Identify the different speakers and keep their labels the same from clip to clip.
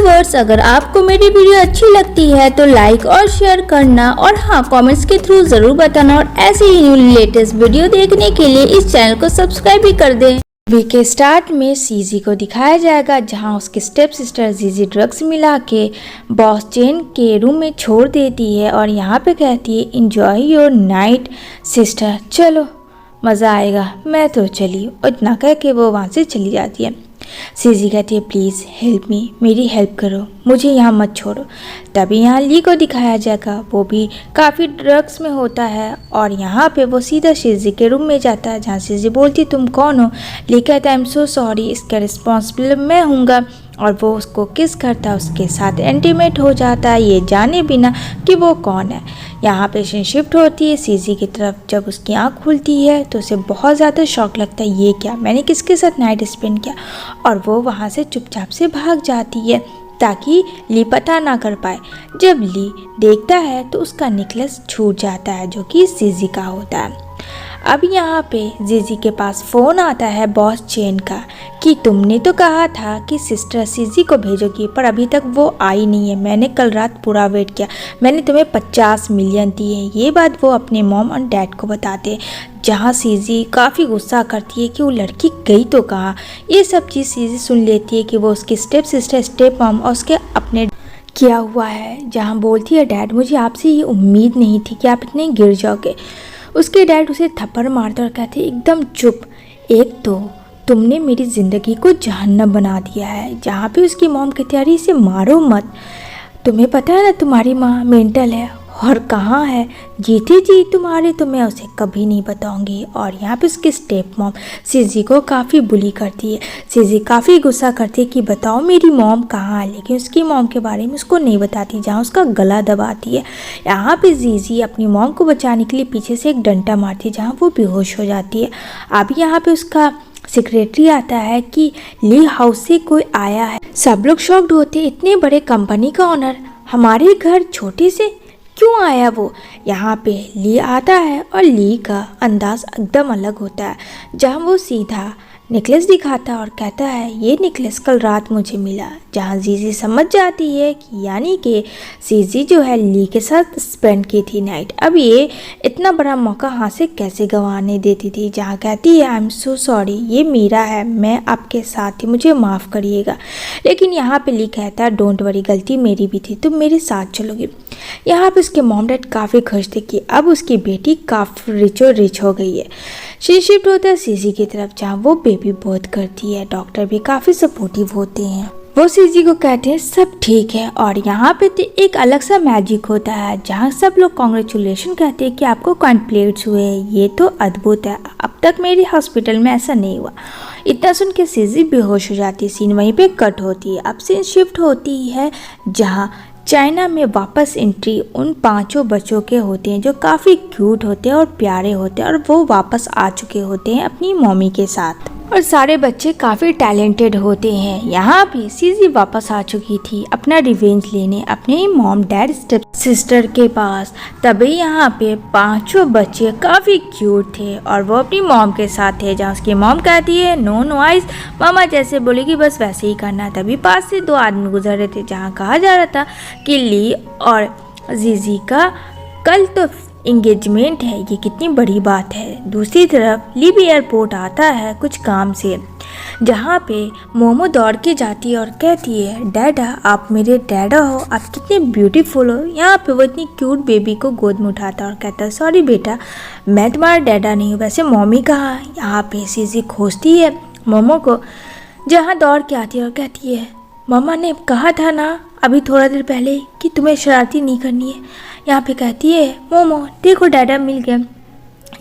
Speaker 1: Viewers, अगर आपको मेरी वीडियो अच्छी लगती है तो लाइक और शेयर करना और हाँ, कमेंट्स के थ्रू ज़रूर बताना और ऐसे ही लेटेस्ट वीडियो देखने के लिए इस चैनल को सब्सक्राइब भी कर दें। वी के स्टार्ट में सीजी को दिखाया जाएगा जहां उसके स्टेप सिस्टर जीजी ड्रग्स मिला के बॉस चेन के रूम में छोड़ देती है और यहाँ पे कहती है इंजॉय योर नाइट सिस्टर, चलो मज़ा आएगा, मैं तो चली। और इतना कह के वो वहाँ से चली जाती है। सीजी कहती है प्लीज़ हेल्प मी, मेरी हेल्प करो, मुझे यहाँ मत छोड़ो। तभी यहाँ ली को दिखाया जाएगा, वो भी काफ़ी ड्रग्स में होता है और यहाँ पे वो सीधा सीजी के रूम में जाता है जहाँ सीजी बोलती तुम कौन हो। ली कहता है आई एम सो सॉरी, इसका रिस्पॉन्सिबल मैं हूँगा। और वो उसको किस करता है, उसके साथ इंटीमेट हो जाता है ये जाने बिना कि वो कौन है। यहाँ पे सीन शिफ्ट होती है सीजी की तरफ। जब उसकी आँख खुलती है तो उसे बहुत ज़्यादा शौक लगता है, ये क्या, मैंने किसके साथ नाइट स्पेंड किया। और वो वहाँ से चुपचाप से भाग जाती है ताकि ली पता ना कर पाए। जब ली देखता है तो उसका नेकलेस छूट जाता है जो कि सीजी का होता है। अब यहाँ पे जीजी के पास फ़ोन आता है बॉस चेन का कि तुमने तो कहा था कि सिस्टर सीजी को भेजोगी पर अभी तक वो आई नहीं है, मैंने कल रात पूरा वेट किया, मैंने तुम्हें 50 मिलियन दिए। ये बात वो अपने मॉम और डैड को बताते हैं जहाँ सीजी काफ़ी गुस्सा करती है कि वो लड़की गई तो कहाँ। ये सब चीज़ सीजी सुन लेती है कि वो उसकी स्टेप सिस्टर, स्टेप मॉम और उसके अपने किया हुआ है। जहाँ बोलती है डैड मुझे आपसे ये उम्मीद नहीं थी कि आप इतने गिर जाओगे। उसके डैड उसे थप्पड़ मारते और कहते एकदम चुप, एक तो तुमने मेरी ज़िंदगी को जहन्नम बना दिया है। जहाँ पे उसकी मॉम कहती अरे इसे मारो मत, तुम्हें पता है ना तुम्हारी माँ मेंटल है और कहाँ है, जीती जी तुम्हारे तो मैं उसे कभी नहीं बताऊंगी। और यहाँ पे उसकी स्टेप मॉम सीजी को काफ़ी बुली करती है। सीजी काफ़ी गुस्सा करती है कि बताओ मेरी मॉम कहाँ है, लेकिन उसकी मॉम के बारे में उसको नहीं बताती, जहाँ उसका गला दबाती है। यहाँ पे जीजी अपनी मॉम को बचाने के लिए पीछे से एक डंडा मारती है जहाँ वो बेहोश हो जाती है। अब यहाँ पे उसका सेक्रेटरी आता है कि ली हाउस से कोई आया है। सब लोग शॉक्ड होते, इतने बड़े कंपनी का ऑनर हमारे घर छोटे से क्यों आया वो। यहाँ पे ली आता है और ली का अंदाज एकदम अलग होता है जहाँ वो सीधा नेकलेस दिखाता है और कहता है ये नेकलेस कल रात मुझे मिला। जहाँ जीजी समझ जाती है कि यानी कि सीजी जो है ली के साथ स्पेंड की थी नाइट, अब ये इतना बड़ा मौका हाथ से कैसे गंवाने देती थी। जहाँ कहती है आई एम सो सॉरी, ये मेरा है, मैं आपके साथ थी, मुझे माफ़ करिएगा। लेकिन यहाँ पे ली कहता है डोंट वरी, गलती मेरी भी थी, तुम मेरे साथ चलोगे। यहाँ पे उसके मॉम डैड काफ़ी खुश थे कि अब उसकी बेटी काफ़ी रिच हो गई है। शिफ्ट होता है सीजी की तरफ जहाँ वो बेबी बर्थ करती है। डॉक्टर भी काफ़ी सपोर्टिव होते हैं, वो सीजी को कहते हैं सब ठीक है। और यहाँ पे तो एक अलग सा मैजिक होता है जहाँ सब लोग कॉन्ग्रेचुलेशन कहते हैं कि आपको कॉम्प्लीट्स हुए, ये तो अद्भुत है, अब तक मेरे हॉस्पिटल में ऐसा नहीं हुआ। इतना सुन के सीजी बेहोश हो जाती है। सीन वहीं पे कट होती है। अब सीन शिफ्ट होती है जहाँ चाइना में वापस एंट्री उन 5 बच्चों के होते हैं जो काफ़ी क्यूट होते हैं और प्यारे होते हैं और वो वापस आ चुके होते हैं अपनी मम्मी के साथ और सारे बच्चे काफ़ी टैलेंटेड होते हैं। यहाँ भी सीजी वापस आ चुकी थी अपना रिवेंज लेने अपने मॉम डैड स्टेप सिस्टर के पास। तभी यहाँ पे 5 बच्चे काफ़ी क्यूट थे और वो अपनी मॉम के साथ थे जहाँ उसकी मॉम कहती है नो नॉइस, मामा जैसे बोलेगी बस वैसे ही करना। तभी पास से 2 आदमी गुजर रहे थे जहाँ कहा जा रहा था कि ली और जीजी का कल तो इंगेजमेंट है, ये कितनी बड़ी बात है। दूसरी तरफ ली भी एयरपोर्ट आता है कुछ काम से जहाँ पे मोमो दौड़ के जाती है और कहती है डैडा आप मेरे डैडा हो, आप कितने ब्यूटीफुल हो। यहाँ पे वो इतनी क्यूट बेबी को गोद में उठाता है और कहता है सॉरी बेटा मैं तुम्हारा डैडा नहीं हूँ, वैसे मम्मी कहाँ। यहाँ पे सीजी खोजती है मोमो को जहाँ दौड़ के आती है और कहती है मम्मा ने कहा था ना अभी थोड़ा देर पहले कि तुम्हें शरारती नहीं करनी है। यहाँ पे कहती है मोमो देखो डैडा मिल गया।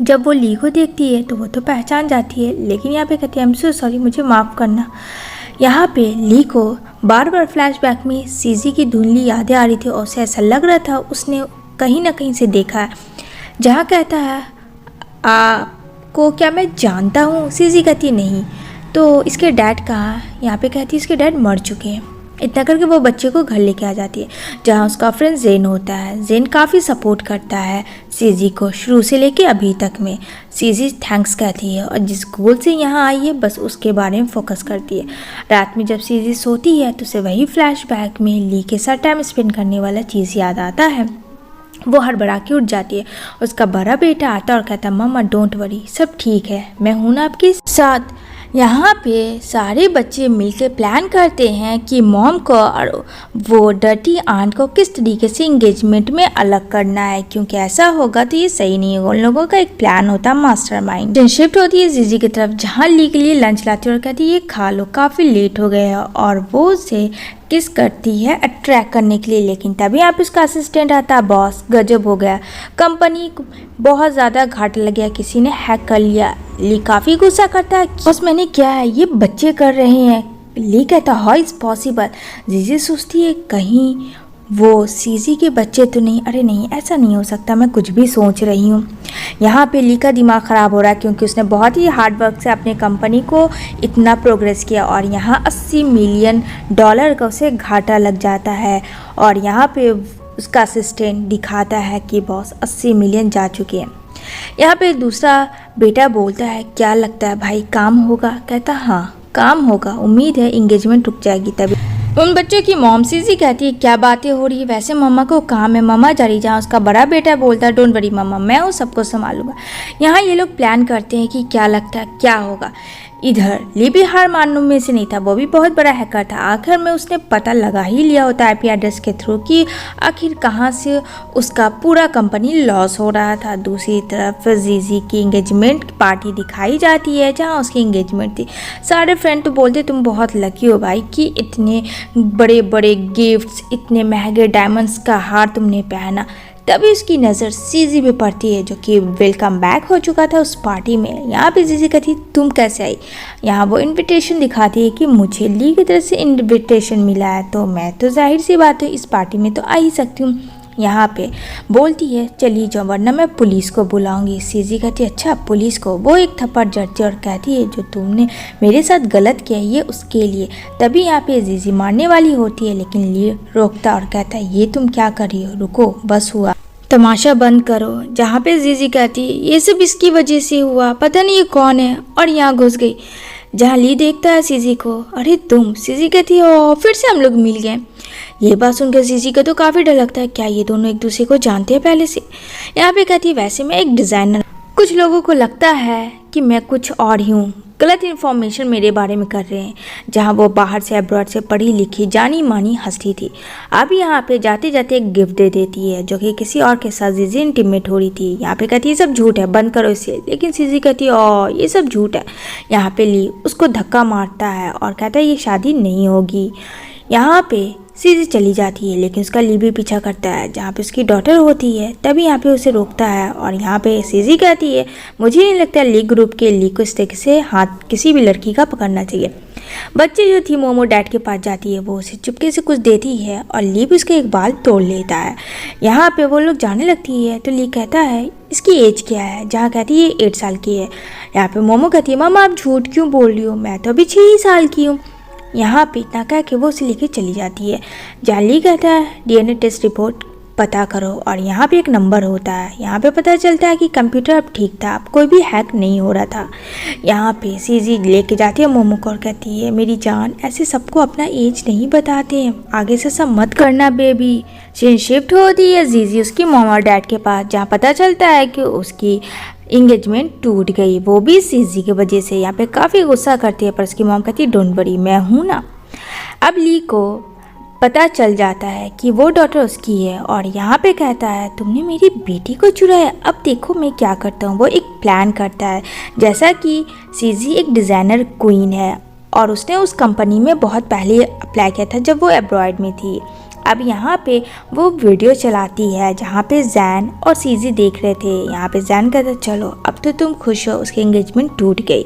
Speaker 1: जब वो ली को देखती है तो वो तो पहचान जाती है, लेकिन यहाँ पे कहती है आई एम सो सॉरी, मुझे माफ़ करना। यहाँ पे ली को बार बार फ्लैशबैक में सीजी की धुंधली यादें आ रही थी और उसे ऐसा लग रहा था उसने कहीं ना कहीं से देखा है। जहाँ कहता है आपको क्या मैं जानता हूँ। सीजी कहती है नहीं। तो इसके डैड कहाँ। यहाँ पे कहती है इसके डैड मर चुके हैं। इतना करके वो बच्चे को घर लेके आ जाती है, जहाँ उसका फ्रेंड जेन होता है। जेन काफ़ी सपोर्ट करता है सीजी को शुरू से लेके अभी तक में। सीजी थैंक्स कहती है और जिस गोल से यहाँ आई है बस उसके बारे में फोकस करती है। रात में जब सीजी सोती है तो उसे वही फ्लैशबैक में ली के साथ टाइम स्पेंड करने वाला चीज़ याद आता है। वो हड़बड़ा के उठ जाती है। उसका बड़ा बेटा आता है और कहता है मम्मा डोंट वरी, सब ठीक है, मैं हूँ ना आपके साथ। यहाँ पे सारे बच्चे मिलकर प्लान करते हैं कि मॉम को और वो डर्टी आंट को किस तरीके से इंगेजमेंट में अलग करना है, क्योंकि ऐसा होगा तो ये सही नहीं होगा। उन लोगों का एक प्लान होता है मास्टरमाइंड। शिफ्ट होती है जीजी की तरफ, जहाँ ली के लिए लंच लाती है और कहती है ये खा लो, काफ़ी लेट हो गया है, और वो उसे किस करती है अट्रैक्ट करने के लिए। लेकिन तभी आप उसका असिस्टेंट आता है। बॉस गजब हो गया, कंपनी बहुत ज़्यादा घाटा लग गया, किसी ने हैक कर लिया। ली काफ़ी गुस्सा करता है, बॉस मैंने क्या है, ये बच्चे कर रहे हैं। ली कहता हाउ इज़ पॉसिबल। जीजी सोचती है कहीं वो सीजी के बच्चे तो नहीं। अरे नहीं, ऐसा नहीं हो सकता, मैं कुछ भी सोच रही हूँ। यहाँ पे ली का दिमाग ख़राब हो रहा है, क्योंकि उसने बहुत ही हार्ड वर्क से अपने कंपनी को इतना प्रोग्रेस किया और यहाँ $80 मिलियन का उसे घाटा लग जाता है। और यहाँ पे उसका असिस्टेंट दिखाता है कि बॉस 80 मिलियन जा चुके हैं। यहाँ पे दूसरा बेटा बोलता है क्या लगता है भाई, काम होगा? कहता हाँ काम होगा, उम्मीद है इंगेजमेंट रुक जाएगी तभी। उन बच्चों की मॉम सीजी कहती है क्या बातें हो रही है, वैसे मम्मा को काम है, मम्मा जा रही। जहाँ उसका बड़ा बेटा बोलता है डोंट वरी मम्मा, मैं उस सबको संभालूंगा। यहाँ ये लोग प्लान करते हैं कि क्या लगता है क्या होगा। इधर ली भी हार मानने में से नहीं था, वो भी बहुत बड़ा हैकर था। आखिर में उसने पता लगा ही लिया होता IP एड्रेस के थ्रू कि आखिर कहाँ से उसका पूरा कंपनी लॉस हो रहा था। दूसरी तरफ जीजी की एंगेजमेंट पार्टी दिखाई जाती है, जहाँ उसकी एंगेजमेंट थी। सारे फ्रेंड तो बोलते तुम बहुत लकी हो भाई कि इतने बड़े बड़े गिफ्ट्स, इतने महंगे डायमंड्स का हार तुमने पहना। तभी उसकी नज़र सीजी पे पड़ती है, जो कि वेलकम बैक हो चुका था उस पार्टी में। यहाँ पे सीजी कहती तुम कैसे आई। यहाँ वो इनविटेशन दिखाती है कि मुझे ली की तरफ से इनविटेशन मिला है, तो मैं तो जाहिर सी बात है इस पार्टी में तो आ ही सकती हूँ। यहाँ पे बोलती है चली जाओ वरना मैं पुलिस को बुलाऊंगी। सीजी कहती है अच्छा पुलिस को। वो एक थप्पड़ जड़ती है और कहती है जो तुमने मेरे साथ गलत किया ये उसके लिए। तभी यहाँ पे जीजी मारने वाली होती है, लेकिन ली रोकता और कहता है ये तुम क्या कर रही हो, रुको बस हुआ, तमाशा बंद करो। जहाँ पे जीजी कहती है ये सब इसकी वजह से हुआ, पता नहीं ये कौन है, और यहाँ घुस गई। जहाँ ली देखता है सीजी को, अरे तुम। सीजी कहती है फिर से हम लोग मिल गए। ये बात सुनकर सीजी को तो काफ़ी डर लगता है, क्या ये दोनों एक दूसरे को जानते हैं पहले से। यहाँ पे कहती है वैसे मैं एक डिज़ाइनर, कुछ लोगों को लगता है कि मैं कुछ और ही हूँ, गलत इन्फॉर्मेशन मेरे बारे में कर रहे हैं। जहाँ वो बाहर से अब्रॉड से पढ़ी लिखी जानी मानी हस्ती थी, अब यहाँ पे जाते जाते एक गिफ्ट दे देती है, जो कि किसी और के साथ जीजी इंटीमेट हो रही थी। यहाँ पे कहती है सब झूठ है, बंद करो इसे। लेकिन सीजी कहती है ये सब झूठ है। यहाँ पे ली उसको धक्का मारता है और कहता है ये शादी नहीं होगी। यहाँ पे सीजी चली जाती है, लेकिन उसका ली भी पीछा करता है, जहाँ पे उसकी डॉटर होती है। तभी यहाँ पे उसे रोकता है और यहाँ पे सीजी कहती है मुझे नहीं लगता ली ग्रुप के ली को इस तरीके से हाथ किसी भी लड़की का पकड़ना चाहिए। बच्चे जो थी मोमो डैड के पास जाती है, वो उसे चुपके से कुछ देती है और ली भी उसके एक बाल तोड़ लेता है। यहाँ पे वो लोग जाने लगती है तो ली कहता है इसकी एज क्या है, जहाँ कहती है 8 साल की है। यहाँ पे मोमो कहती है मामा आप झूठ क्यों बोल रही हो, मैं तो अभी 6 ही साल की हूँ। यहाँ पे इतना कह के वो उसे लेके चली जाती है। जाली कहता है DNA टेस्ट रिपोर्ट पता करो, और यहाँ पे एक नंबर होता है। यहाँ पे पता चलता है कि कंप्यूटर अब ठीक था, अब कोई भी हैक नहीं हो रहा था। यहाँ पे सीजी लेके जाती है मोमो को और कहती है मेरी जान ऐसे सबको अपना एज नहीं बताते हैं, आगे से सब मत करना बेबी। शिफ्ट होती है जीजी उसकी मॉम और डैड के पास, जहाँ पता चलता है कि उसकी इंगेजमेंट टूट गई, वो भी सीजी की वजह से। यहाँ पे काफ़ी गुस्सा करती है, पर उसकी मॉम कहती है डोंट वरी मैं हूँ ना। अब ली को पता चल जाता है कि वो डॉटर उसकी है, और यहाँ पे कहता है तुमने मेरी बेटी को चुराया, अब देखो मैं क्या करता हूँ। वो एक प्लान करता है, जैसा कि सीजी एक डिज़ाइनर क्वीन है और उसने उस कंपनी में बहुत पहले अप्लाई किया था जब वो एब्रॉयड में थी। अब यहाँ पे वो वीडियो चलाती है जहाँ पे जैन और सीजी देख रहे थे। यहाँ पे जैन कहता चलो अब तो तुम खुश हो, उसकी एंगेजमेंट टूट गई।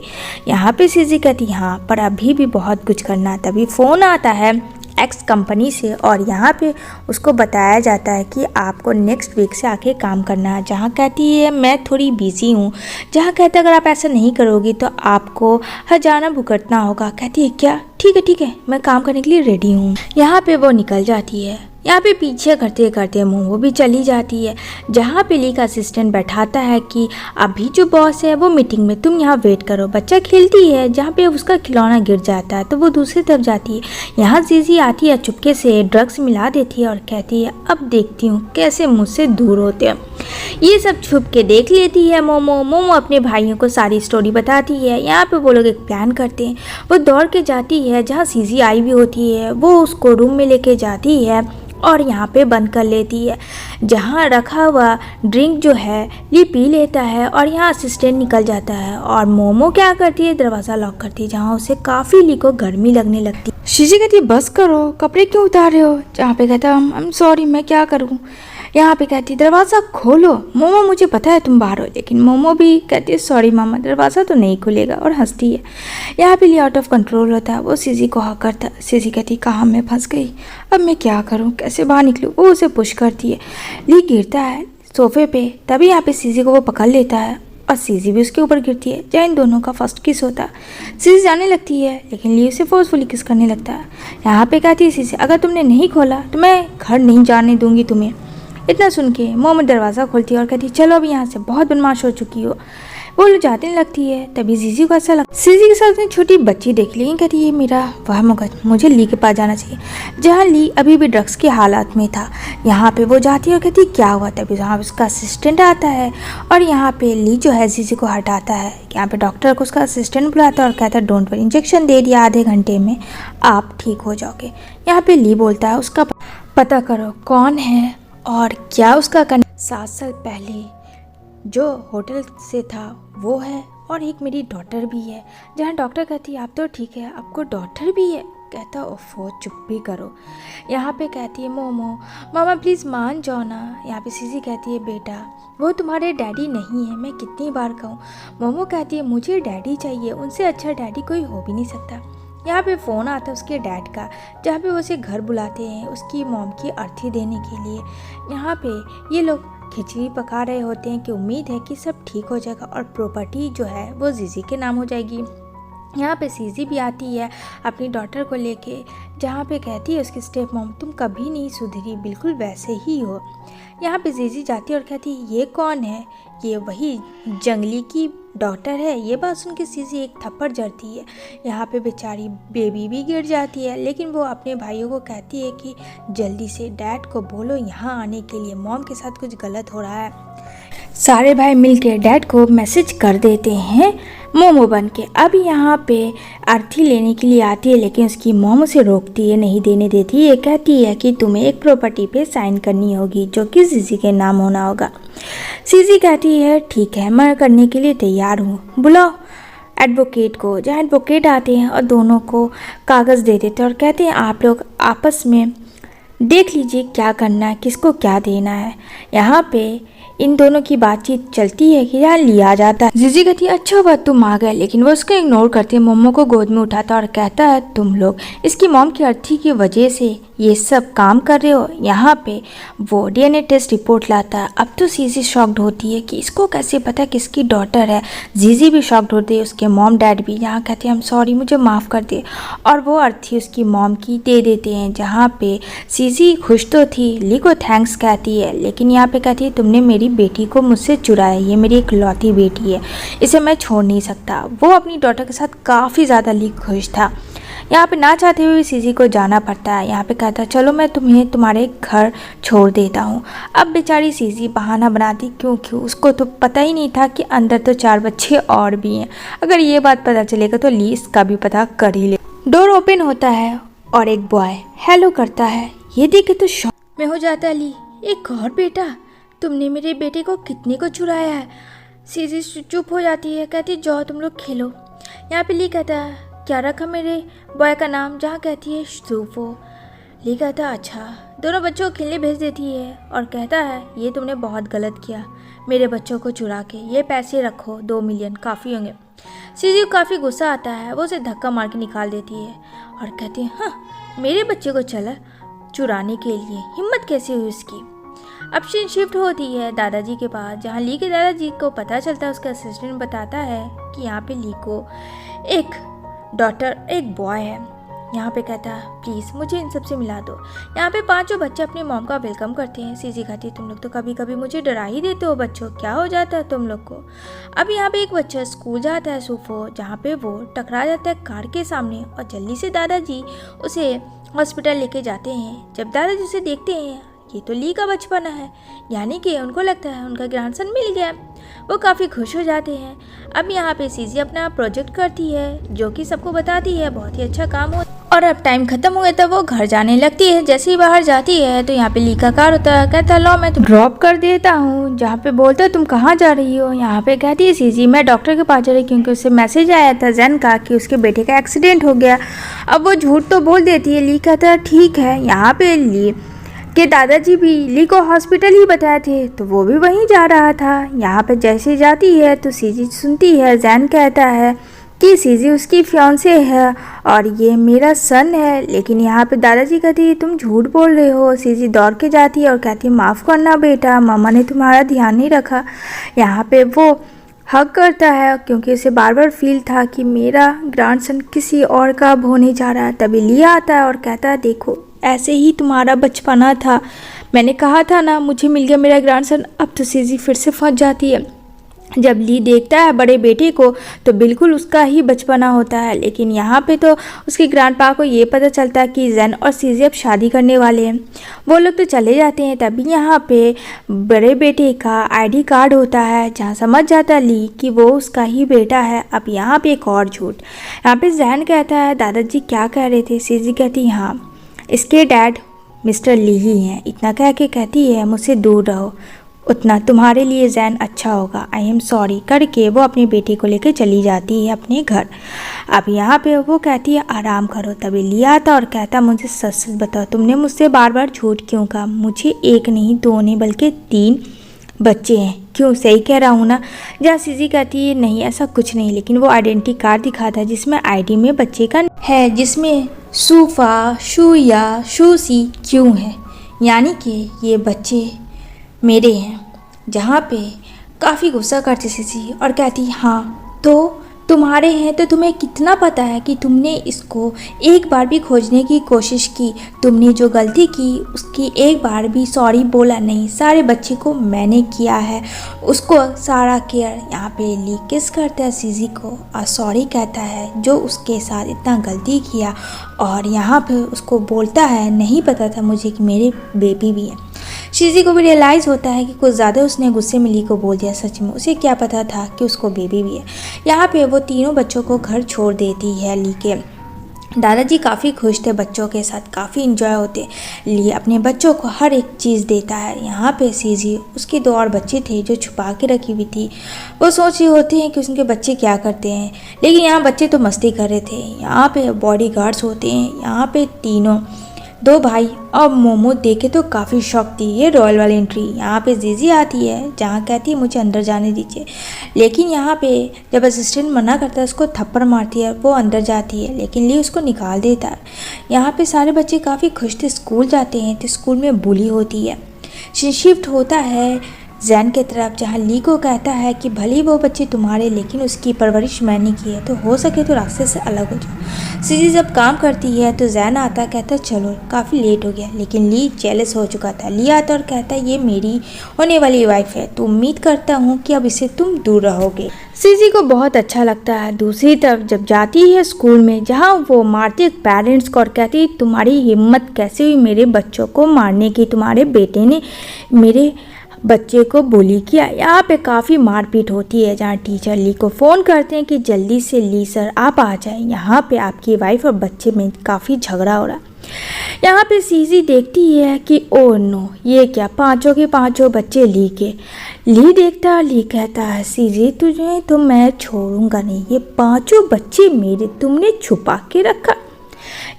Speaker 1: यहाँ पे सीजी कहती हाँ पर अभी भी बहुत कुछ करना। तभी फ़ोन आता है एक्स कंपनी से और यहाँ पे उसको बताया जाता है कि आपको नेक्स्ट वीक से आके काम करना है। जहाँ कहती है मैं थोड़ी बिजी हूँ, जहाँ कहता है अगर आप ऐसा नहीं करोगी तो आपको हर्जाना भुगतना होगा। कहती है क्या, ठीक है मैं काम करने के लिए रेडी हूँ। यहाँ पे वो निकल जाती है। यहाँ पे पीछे करते करते मोमो भी चली जाती है, जहाँ पे ली का असिस्टेंट बैठाता है कि अभी जो बॉस है वो मीटिंग में, तुम यहाँ वेट करो। बच्चा खेलती है, जहाँ पे उसका खिलौना गिर जाता है तो वो दूसरी तरफ जाती है। यहाँ जीजी आती है, चुपके से ड्रग्स मिला देती है और कहती है अब देखती हूँ कैसे मुझसे दूर होते हैं। ये सब छुप के देख लेती है मोमो अपने भाइयों को सारी स्टोरी बताती है। यहाँ पे वो लोग एक प्लान करते हैं। वो दौड़ के जाती है जहाँ सीजी आई भी होती है, वो उसको रूम में लेके जाती है और यहाँ पे बंद कर लेती है। जहाँ रखा हुआ ड्रिंक जो है ली पी लेता है और यहाँ असिस्टेंट निकल जाता है और मोमो क्या करती है, दरवाज़ा लॉक करती है, जहाँ उसे काफ़ी ली को गर्मी लगने लगती है। शीशी कहती है बस करो, कपड़े क्यों उतार रहे हो। जहाँ पे कहता है आई एम सॉरी, मैं क्या करूँ। यहाँ पे कहती है दरवाज़ा खोलो। मोमो मुझे पता है तुम बाहर हो, लेकिन मोमो भी कहती है सॉरी मामा, दरवाज़ा तो नहीं खुलेगा और हंसती है। यहाँ पे ली आउट ऑफ कंट्रोल होता है, वो सीजी को हाँ करता है। सीजी कहती है कहाँ मैं फंस गई, अब मैं क्या करूँ, कैसे बाहर निकलूँ। वो उसे पुश करती है, ली गिरता है सोफे पे। तभी यहाँ पे सीजी को वो पकड़ लेता है और सीजी भी उसके ऊपर गिरती है, जहाँ इन दोनों का फर्स्ट किस होता है। सीजी जाने लगती है लेकिन ली उसे फोर्सफुली किस करने लगता है। यहाँ पे कहती है सीजी अगर तुमने नहीं खोला तो मैं घर नहीं जाने दूंगी तुम्हें। इतना सुन के मोमो दरवाज़ा खोलती है और कहती है चलो अभी यहाँ से, बहुत बदमाश हो चुकी हो। वो लोग जाने लगती है। तभी जीजी को ऐसा लगता है सीजी के साथ उसने छोटी बच्ची देख ली। कहती है मेरा वह मगज, मुझे ली के पास जाना चाहिए, जहाँ ली अभी भी ड्रग्स के हालात में था। यहाँ पे वो जाती है और कहती है क्या हुआ। तभी वहाँ उसका असिस्टेंट आता है और यहाँ पे ली जो है जीजी को हटाता है। यहाँ पे डॉक्टर को उसका असिस्टेंट बुलाता है और कहता है डोंट वरी, इंजेक्शन दे दिया, आधे घंटे में आप ठीक हो जाओगे। यहाँ पे ली बोलता है उसका पता करो कौन है और क्या उसका 7 साल पहले जो होटल से था वो है और एक मेरी डॉटर भी है। जहाँ डॉक्टर कहती है आप तो ठीक है, आपको डॉटर भी है। कहता ओफो चुप भी करो। यहाँ पे कहती है मोमो मामा प्लीज़ मान जाओ ना। यहाँ पे सीजी कहती है बेटा वो तुम्हारे डैडी नहीं है, मैं कितनी बार कहूँ। मोमो कहती है मुझे डैडी चाहिए, उनसे अच्छा डैडी कोई हो भी नहीं सकता। यहाँ पे फ़ोन आता है उसके डैड का, जहाँ पे वो उसे घर बुलाते हैं उसकी मॉम की अर्थी देने के लिए। यहाँ पे ये लोग खिचड़ी पका रहे होते हैं कि उम्मीद है कि सब ठीक हो जाएगा और प्रॉपर्टी जो है वो जीजी के नाम हो जाएगी। यहाँ पे सीजी भी आती है अपनी डॉटर को लेके, जहाँ पे कहती है उसकी स्टेप मॉम तुम कभी नहीं सुधरी, बिल्कुल वैसे ही हो। यहाँ पे जीजी जाती है और कहती है ये कौन है, ये वही जंगली की डॉटर है। ये बात सुन के सीजी एक थप्पड़ जड़ती है। यहाँ पे बेचारी बेबी भी गिर जाती है, लेकिन वो अपने भाइयों को कहती है कि जल्दी से डैड को बोलो यहाँ आने के लिए, मॉम के साथ कुछ गलत हो रहा है। सारे भाई मिलके डैड को मैसेज कर देते हैं मोमो बन के। अब यहाँ पे अर्थी लेने के लिए आती है, लेकिन उसकी मॉम उसे रोकती है, नहीं देने देती। ये कहती है कि तुम्हें एक प्रॉपर्टी पे साइन करनी होगी जो कि जीजी के नाम होना होगा। सीजी कहती है ठीक है मैं करने के लिए तैयार हूँ, बुलाओ एडवोकेट को। जहाँ एडवोकेट आते हैं और दोनों को कागज़ दे देते हैं और कहते हैं आप लोग आपस में देख लीजिए क्या करना है, किसको क्या देना है। यहाँ पे इन दोनों की बातचीत चलती है कि यहाँ लिया जाता है। जीजी कहती है अच्छा हुआ तुम आ गए, लेकिन वो उसको इग्नोर करते हैं। मोमो को गोद में उठाता और कहता है तुम लोग इसकी मॉम की अर्थी की वजह से ये सब काम कर रहे हो। यहाँ पे वो डीएनए टेस्ट रिपोर्ट लाता है। अब तो सीजी शॉक्ड होती है कि इसको कैसे पता किसकी डॉटर है। जीजी भी शॉक्ड होती है, उसके मॉम डैड भी। यहाँ कहते हैं हम सॉरी मुझे माफ़ कर दे, और वो अर्थी उसकी मॉम की दे देते हैं। जहाँ पे सीजी खुश तो थी, ली को थैंक्स कहती है, लेकिन यहाँ पे कहती है तुमने मेरी बेटी को मुझसे चुराया, ये मेरी इकलौती बेटी है, इसे मैं छोड़ नहीं सकता। वो अपनी डॉटर के साथ काफ़ी ज़्यादा ली खुश था। यहाँ पे ना चाहते हुए सीजी को जाना पड़ता है। यहाँ पे कहता है चलो मैं तुम्हें तुम्हारे घर छोड़ देता हूँ। अब बेचारी सीजी बहाना बनाती क्योंकि उसको तो पता ही नहीं था कि अंदर तो 4 बच्चे और भी हैं। अगर ये बात पता चलेगा तो ली इसका भी पता कर ही ले। डोर ओपन होता है और एक बॉय हेलो करता है। ये देखे तो शॉक में हो जाता है ली, एक और बेटा, तुमने मेरे बेटे को कितने को चुराया है। सीजी चुप हो जाती है, कहती है जाओ तुम लोग खेलो। यहाँ पे ली कहता है क्या रखा मेरे बॉय का नाम, जहाँ कहती है सूफो। ली कहता है अच्छा। दोनों बच्चों को खेलने भेज देती है और कहता है ये तुमने बहुत गलत किया मेरे बच्चों को चुरा के, ये पैसे रखो 2 मिलियन काफ़ी होंगे। सीजी को काफ़ी गुस्सा आता है, वो उसे धक्का मार के निकाल देती है और कहती है हाँ मेरे बच्चे को चला चुराने के लिए, हिम्मत कैसे हुई उसकी। अब सीन शिफ्ट होती है दादाजी के पास, जहाँ ली के दादाजी को पता चलता है, उसका असिस्टेंट बताता है कि यहाँ पे ली को एक डॉटर एक बॉय है। यहाँ पे कहता है प्लीज़ मुझे इन सब से मिला दो। यहाँ पे पांचों बच्चे अपनी मॉम का वेलकम करते हैं। सीजी कहती है तुम लोग तो कभी कभी मुझे डरा ही देते हो बच्चों, क्या हो जाता है तुम लोग को। अब यहाँ पे एक बच्चा स्कूल जाता है सुफो, जहाँ पे वो टकरा जाता है कार के सामने और जल्दी से दादाजी उसे हॉस्पिटल लेके जाते हैं। जब दादाजी उसे देखते हैं, ये तो ली का बचपना है, यानी कि उनको लगता है उनका ग्रैंडसन मिल गया। वो काफ़ी खुश हो जाते हैं। अब यहाँ पे सीजी अपना प्रोजेक्ट करती है, जो कि सबको बताती है, बहुत ही अच्छा काम हो। और अब टाइम खत्म हो गया था, वो घर जाने लगती है। जैसे ही बाहर जाती है तो यहाँ पे ली का कार होता है। कहता लो मैं तो ड्रॉप कर देता हूँ, जहाँ पे बोलता है तुम कहाँ जा रही हो। यहाँ पे कहती है सीजी मैं डॉक्टर के पास जा रही, क्योंकि उससे मैसेज आया था जैन का कि उसके बेटे का एक्सीडेंट हो गया। अब वो झूठ तो बोल देती है। ली कहता है ठीक है। यहाँ पे ली के दादाजी भी ली को हॉस्पिटल ही बताए थे, तो वो भी वहीं जा रहा था। यहाँ पे जैसे जाती है तो सीजी सुनती है जैन कहता है कि सीजी उसकी फियांसे है और ये मेरा सन है। लेकिन यहाँ पे दादाजी कहती है तुम झूठ बोल रहे हो। सीजी दौड़ के जाती है और कहती है माफ़ करना बेटा, मामा ने तुम्हारा ध्यान नहीं रखा। यहाँ पे वो हक करता है, क्योंकि उसे बार बार फील था कि मेरा ग्रैंडसन किसी और का अब होने जा रहा है। तभी लिया आता है और कहता है देखो ऐसे ही तुम्हारा बचपना था, मैंने कहा था ना मुझे मिल गया मेरा ग्रैंडसन। अब तो सीजी फिर से फंस जाती है। जब ली देखता है बड़े बेटे को तो बिल्कुल उसका ही बचपना होता है। लेकिन यहाँ पे तो उसके ग्रैंडपा को ये पता चलता है कि जैन और सीजी अब शादी करने वाले हैं। वो लोग तो चले जाते हैं। तभी यहाँ पे बड़े बेटे का आईडी कार्ड होता है, जहाँ समझ जाता है ली कि वो उसका ही बेटा है। अब यहाँ पे एक और झूठ। यहाँ पे जैन कहता है दादाजी क्या कह रहे थे। सीजी कहती हाँ इसके डैड मिस्टर ली ही हैं। इतना कह के कहती है मुझसे दूर रहो, उतना तुम्हारे लिए जैन अच्छा होगा, आई एम सॉरी करके वो अपनी बेटी को लेकर चली जाती है अपने घर। अब यहाँ पे वो कहती है आराम करो। तभी लिया आता और कहता मुझे सच सच बताओ तुमने मुझसे बार बार झूठ क्यों कहा। मुझे एक नहीं दो नहीं बल्कि 3 बच्चे हैं, क्यों सही कह रहा हूँ ना। जहाँ सीजी कहती है नहीं ऐसा कुछ नहीं। लेकिन वो आइडेंटिटी कार्ड दिखाता है जिसमें आईडी में बच्चे का है, जिसमें सूफा शुया शूसी क्यों है, यानी कि ये बच्चे मेरे हैं। जहाँ पे काफ़ी गुस्सा करती सीजी और कहती हाँ तो तुम्हारे हैं, तो तुम्हें कितना पता है कि तुमने इसको एक बार भी खोजने की कोशिश की, तुमने जो गलती की उसकी एक बार भी सॉरी बोला नहीं। सारे बच्चे को मैंने किया है, उसको सारा केयर। यहाँ पे ली किस करता है सीजी को और सॉरी कहता है जो उसके साथ इतना गलती किया। और यहाँ पे उसको बोलता है नहीं पता था मुझे कि मेरे बेबी भी है। सीजी को भी रियलाइज़ होता है कि कुछ ज़्यादा उसने गुस्से में ली को बोल दिया। सच में उसे क्या पता था कि उसको बेबी भी है। यहाँ पे वो तीनों बच्चों को घर छोड़ देती है ली के। दादाजी काफ़ी खुश थे बच्चों के साथ, काफ़ी इंजॉय होते। ली अपने बच्चों को हर एक चीज़ देता है। यहाँ पे सीजी उसके 2 और बच्चे थे जो छुपा के रखी हुई थी। वो सोच रहे होते हैं कि उसके बच्चे क्या करते हैं, लेकिन यहाँ बच्चे तो मस्ती कर रहे थे। यहाँ पे बॉडी गार्ड्स होते हैं। यहाँ पे तीनों 2 भाई और मोमो देखे तो काफ़ी शौक थी। ये रॉयल वाली एंट्री। यहाँ पे जीजी आती है, जहाँ कहती है मुझे अंदर जाने दीजिए। लेकिन यहाँ पे जब असिस्टेंट मना करता है उसको थप्पड़ मारती है, वो अंदर जाती है लेकिन ली उसको निकाल देता है। यहाँ पे सारे बच्चे काफ़ी खुश थे, स्कूल जाते हैं तो स्कूल में बुली होती है। शिफ्ट होता है जैन के तरफ, जहाँ ली को कहता है कि भले वो बच्चे तुम्हारे लेकिन उसकी परवरिश मैंने की है, तो हो सके तो रास्ते से अलग हो जाओ। सीजी जब काम करती है तो जैन आता कहता चलो काफ़ी लेट हो गया। लेकिन ली जेलस हो चुका था। ली आता और कहता ये मेरी होने वाली वाइफ है, तो उम्मीद करता हूँ कि अब इससे तुम दूर रहोगे। सीजी को बहुत अच्छा लगता है। दूसरी तरफ जब जाती है स्कूल में, जहाँ वो मारती है पेरेंट्स को और कहती तुम्हारी हिम्मत कैसे हुई मेरे बच्चों को मारने की, तुम्हारे बेटे ने मेरे बच्चे को बुली किया। यहाँ पे काफ़ी मारपीट होती है, जहाँ टीचर ली को फ़ोन करते हैं कि जल्दी से ली सर आप आ जाएं, यहाँ पे आपकी वाइफ और बच्चे में काफ़ी झगड़ा हो रहा। यहाँ पे सीजी देखती है कि ओ नो ये क्या, 5 के 5 बच्चे ली के। ली देखता है, ली कहता है सीजी तुझे तो मैं छोड़ूंगा नहीं, ये 5 बच्चे मेरे तुमने छुपा के रखा।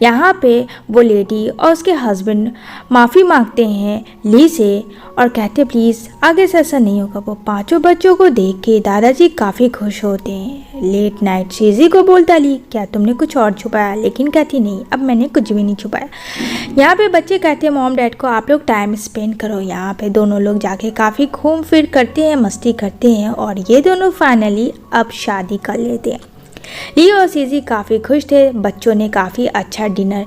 Speaker 1: यहाँ पे वो लेडी और उसके हस्बैंड माफ़ी मांगते हैं ली से और कहते प्लीज़ आगे से ऐसा नहीं होगा। वो पांचों बच्चों को देख के दादाजी काफ़ी खुश होते हैं। लेट नाइट सीजी को बोलता ली क्या तुमने कुछ और छुपाया, लेकिन कहती नहीं अब मैंने कुछ भी नहीं छुपाया। यहाँ पे बच्चे कहते हैं मॉम डैड को आप लोग टाइम स्पेंड करो। यहाँ पे दोनों लोग जाके काफ़ी घूम फिर करते हैं, मस्ती करते हैं और ये दोनों फाइनली अब शादी कर लेते हैं। ली और सीजी काफ़ी खुश थे। बच्चों ने काफ़ी अच्छा डिनर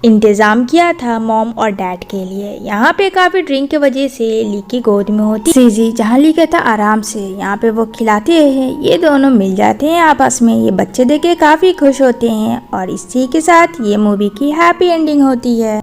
Speaker 1: इंतज़ाम किया था मॉम और डैड के लिए। यहाँ पे काफ़ी ड्रिंक की वजह से ली की गोद में होती सीजी, जहाँ ली कहता आराम से। यहाँ पे वो खिलाते हैं, ये दोनों मिल जाते हैं आपस में। ये बच्चे देख के काफ़ी खुश होते हैं और इसी के साथ ये मूवी की हैप्पी एंडिंग होती है।